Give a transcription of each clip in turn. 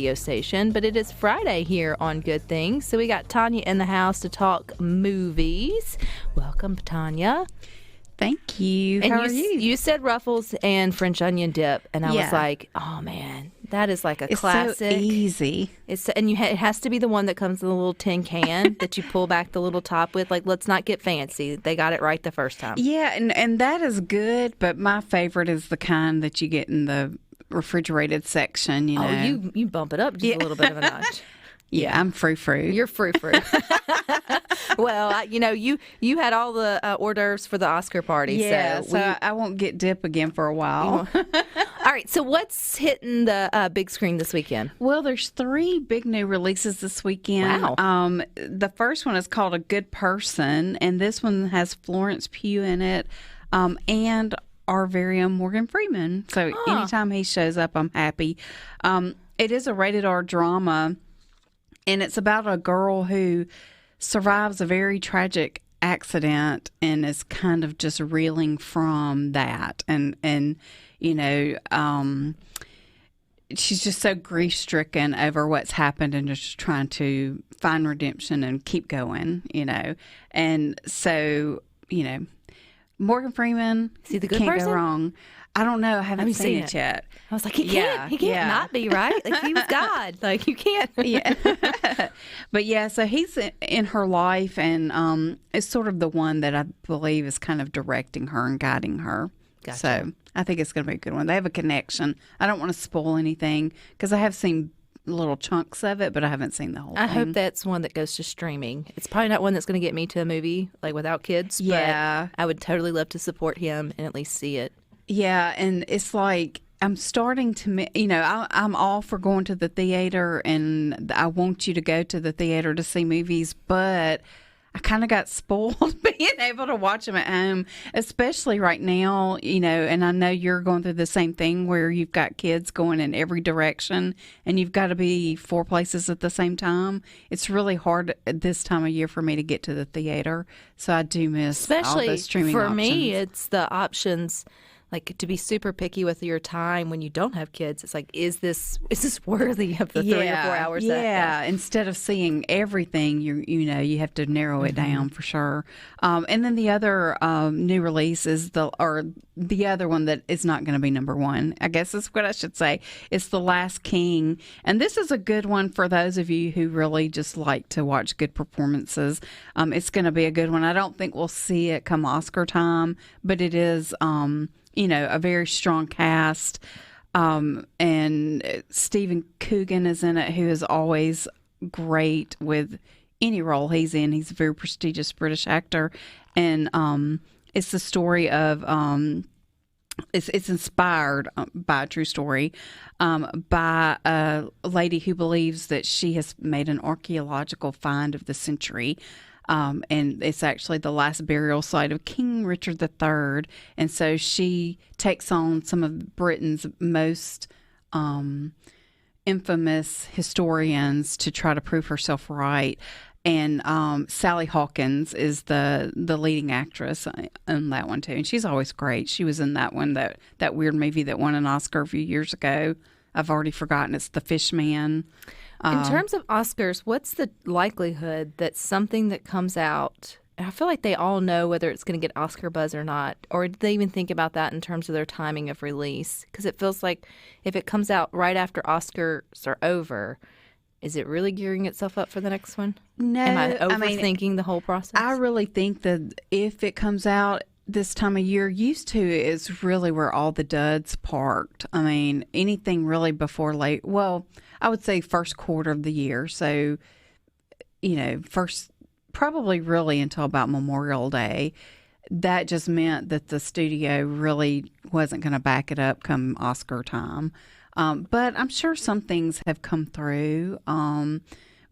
radio station, but it is Friday here on Good Things. So we got Tanya in the house to talk movies. Welcome, Tanya. Thank you. And How are you? You said Ruffles and French onion dip, and I was like, oh man, that is like a classic. So easy. It has to be the one that comes in a little tin can that you pull back the little top with. Like, let's not get fancy. They got it right the first time. Yeah, and that is good, but my favorite is the kind that you get in the refrigerated section, you know. Oh, you bump it up just a little bit of a notch. Yeah, I'm frou-frou. You're frou-frou. Well, you had all the hors d'oeuvres for the Oscar party. Yeah, so I won't get dip again for a while. All right, so what's hitting the big screen this weekend? Well, there's 3 big new releases this weekend. Wow. The first one is called A Good Person, and this one has Florence Pugh in it, and our very own Morgan Freeman. So anytime he shows up, I'm happy. It is a rated R drama, and it's about a girl who survives a very tragic accident and is kind of just reeling from that. And you know, she's just so grief-stricken over what's happened and just trying to find redemption and keep going, you know. And so, you know, Morgan Freeman, is he the good can't person? go wrong. I don't know. I haven't seen it yet. I was like, he can't not be, right? Like, he was God. Like, you can't. Yeah. But yeah, so he's in her life, and it's sort of the one that I believe is kind of directing her and guiding her. Gotcha. So I think it's going to be a good one. They have a connection. I don't want to spoil anything because I have seen little chunks of it, but I haven't seen the whole thing. I hope that's one that goes to streaming. It's probably not one that's going to get me to a movie, like, without kids. Yeah. But I would totally love to support him and at least see it. Yeah, and it's like I'm starting to, you know, I'm all for going to the theater, and I want you to go to the theater to see movies, but I kind of got spoiled being able to watch them at home, especially right now, you know, and I know you're going through the same thing where you've got kids going in every direction and you've got to be 4 places at the same time. It's really hard at this time of year for me to get to the theater, so I do miss all those streaming options. For me, it's the options. Like, to be super picky with your time when you don't have kids, it's like, is this worthy of the 3 or 4 hours? Yeah, instead of seeing everything, you have to narrow it down for sure. And then the other new release is the other one that is not going to be number 1. I guess that's what I should say. It's The Last King, and this is a good one for those of you who really just like to watch good performances. It's going to be a good one. I don't think we'll see it come Oscar time, but it is. You know, a very strong cast. And Stephen Coogan is in it, who is always great with any role he's in. He's a very prestigious British actor. And it's the story of, it's inspired by a true story, by a lady who believes that she has made an archaeological find of the century. And it's actually the last burial site of King Richard III. And so she takes on some of Britain's most infamous historians to try to prove herself right. And Sally Hawkins is the leading actress in that one, too. And she's always great. She was in that one, that weird movie that won an Oscar a few years ago. I've already forgotten. It's The Fishman. In terms of Oscars, what's the likelihood that something that comes out, and I feel like they all know whether it's going to get Oscar buzz or not, or do they even think about that in terms of their timing of release? Because it feels like if it comes out right after Oscars are over, is it really gearing itself up for the next one? No. Am I overthinking the whole process? I really think that if it comes out this time of year, used to is really where all the duds parked. I mean, anything really before late, well, I would say first quarter of the year. So, you know, first, probably really until about Memorial Day. That just meant that the studio really wasn't going to back it up come Oscar time. But I'm sure some things have come through.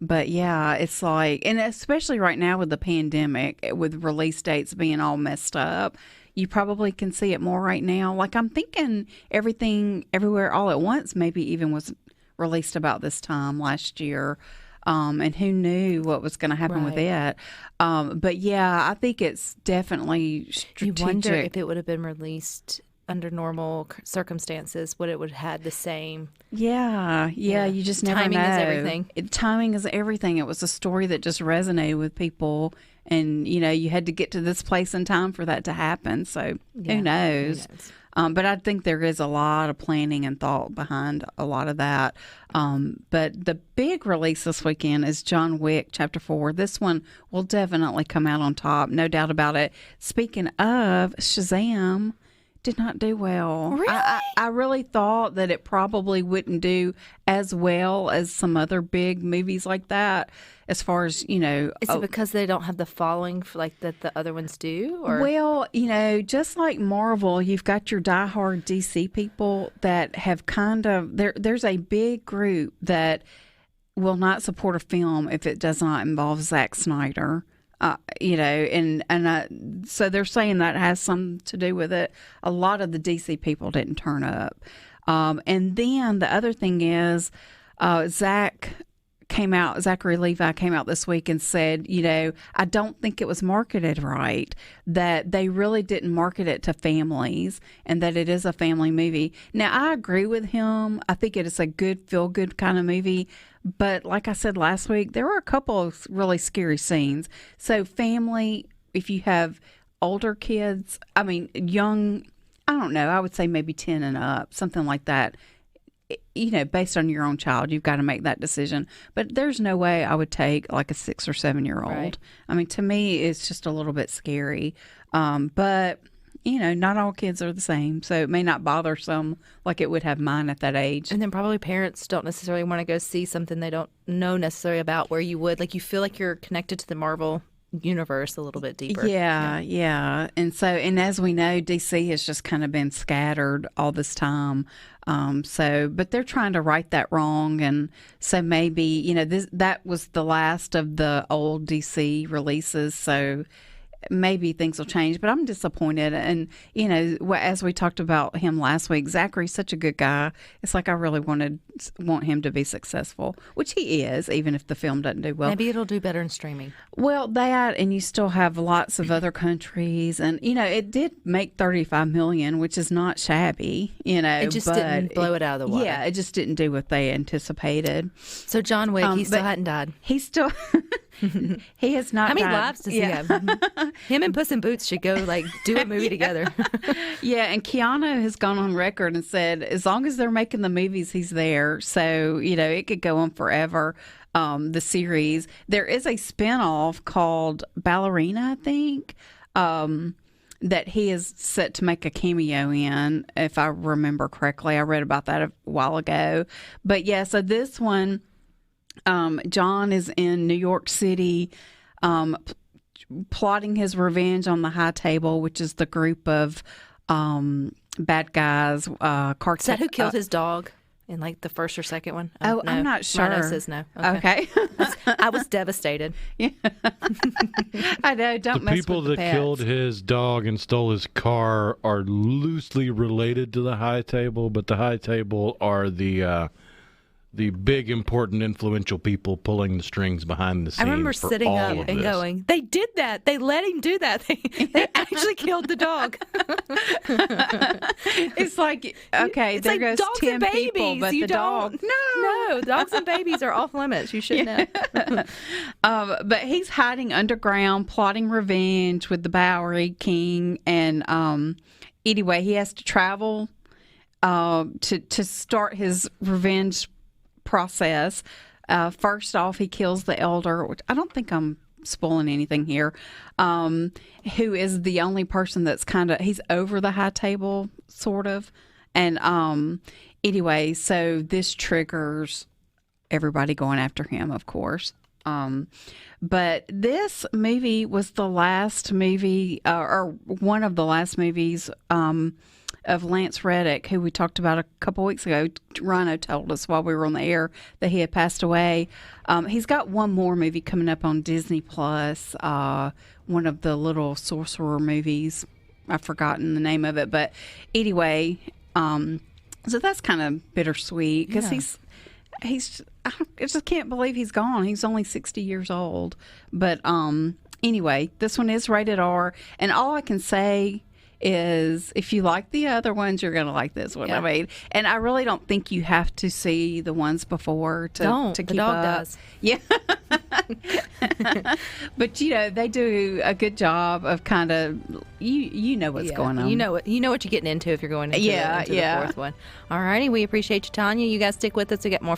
But yeah, it's like, and especially right now with the pandemic, with release dates being all messed up, you probably can see it more right now. Like, I'm thinking Everything Everywhere All at Once maybe even was released about this time last year. And who knew what was going to happen with it. But yeah, I think it's definitely strategic. You wonder if it would have been released under normal circumstances, would it would have had the same. Yeah. You just never Timing know. is everything. Timing is everything. It was a story that just resonated with people, and you had to get to this place in time for that to happen. So who knows? But I think there is a lot of planning and thought behind a lot of that. But the big release this weekend is John Wick Chapter 4. This one will definitely come out on top, no doubt about it. Speaking of, Shazam did not do well. Really? I really thought that it probably wouldn't do as well as some other big movies like that. As far as, Is it because they don't have the following like that the other ones do? Or? Well, just like Marvel, you've got your diehard DC people that have kind of there's a big group that will not support a film if it does not involve Zack Snyder. So they're saying that has something to do with it. A lot of the DC people didn't turn up. And then the other thing is, Zachary Levi came out this week and said, I don't think it was marketed right, that they really didn't market it to families and that it is a family movie. Now, I agree with him. I think it is a good, feel-good kind of movie. But like I said last week, there were a couple of really scary scenes. So family, if you have older kids, young, I don't know, I would say maybe 10 and up, something like that. Based on your own child, you've got to make that decision. But there's no way I would take like a 6 or 7 year old. Right. To me, it's just a little bit scary. But not all kids are the same, so it may not bother some like it would have mine at that age. And then probably parents don't necessarily want to go see something they don't know necessarily about, where you would, like, you feel like you're connected to the Marvel universe a little bit deeper. Yeah. And as we know, DC has just kind of been scattered all this time. But they're trying to right that wrong. And so maybe, that was the last of the old DC releases. So maybe things will change, but I'm disappointed. And, as we talked about him last week, Zachary's such a good guy. It's like I really want him to be successful, which he is, even if the film doesn't do well. Maybe it'll do better in streaming. Well, that, and you still have lots of other countries. And, it did make $35 million, which is not shabby, It just didn't blow it out of the water. Yeah, it just didn't do what they anticipated. So John Wick, he still hadn't died. He's still... He has not. How many lives does he have? Him and Puss in Boots should go do a movie together. Yeah, and Keanu has gone on record and said as long as they're making the movies, he's there. So it could go on forever. The series. There is a spinoff called Ballerina, I think. That he is set to make a cameo in, if I remember correctly. I read about that a while ago. But yeah, so this one. John is in New York City, plotting his revenge on the High Table, which is the group of bad guys. Is that who killed his dog in the first or second one? No. I'm not sure. Mine says no. Okay. I was devastated. Yeah. I know. Don't mess with the people that pets. killed his dog and stole his car are loosely related to the High Table, but the High Table are the big, important, influential people pulling the strings behind the scenes. I remember for sitting all up of and this. going, they did that. They let him do that. They actually killed the dog. It's like, okay, It's there like goes dogs 10 and babies. people, but You the dog. No, dogs and babies are off limits. You should know. But he's hiding underground, plotting revenge with the Bowery King. And anyway, he has to travel to start his revenge process. First off, he kills the elder, which I don't think I'm spoiling anything here, who is the only person that's he's over the High Table, sort of. And anyway, so this triggers everybody going after him, of course. But this movie was the last movie, or one of the last movies, of Lance Reddick, who we talked about a couple weeks ago. Rhino told us while we were on the air that he had passed away. He's got one more movie coming up on Disney Plus, one of the little sorcerer movies. I've forgotten the name of it. But anyway, so that's kind of bittersweet because I just can't believe he's gone. He's only 60 years old. But anyway, this one is rated R. And all I can say is if you like the other ones, you're going to like this one. Yeah. I mean, and I really don't think you have to see the ones before to The keep dog up. does. Yeah. But they do a good job of kind of you know what's going on. You know what you're getting into if you're going into, Yeah, the yeah. fourth one. All righty, we appreciate you, Tanya. You guys stick with us to get more.